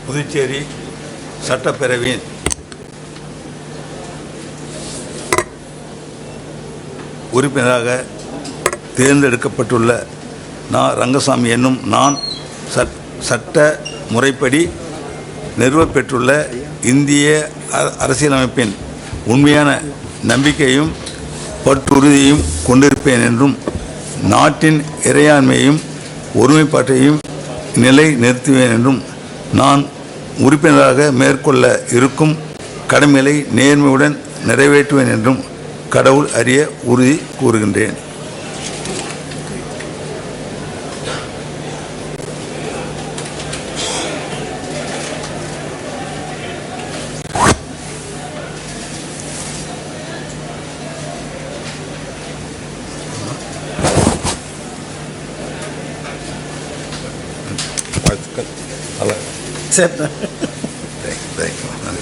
புதுச்சேரி சட்டப்பேரவையின் உறுப்பினராக தேர்ந்தெடுக்கப்பட்டுள்ள நான் ரங்கசாமி என்னும் நான் சட்ட முறைப்படி நிறுவப்பெற்றுள்ள இந்திய அரசியலமைப்பின் உண்மையான நம்பிக்கையும் பற்றுறுதியையும் கொண்டிருப்பேன் என்றும் நாட்டின் இறையாண்மையையும் ஒருமைப்பாட்டையும் நிலை நிறுத்துவேன் என்றும் நான் உறுப்பினராக மேற்கொள்ள இருக்கும் கடமைகளை நேர்மையுடன் நிறைவேற்றுவேன் என்றும் கடவுள் அறிய உறுதி கூறுகின்றேன். Thank you.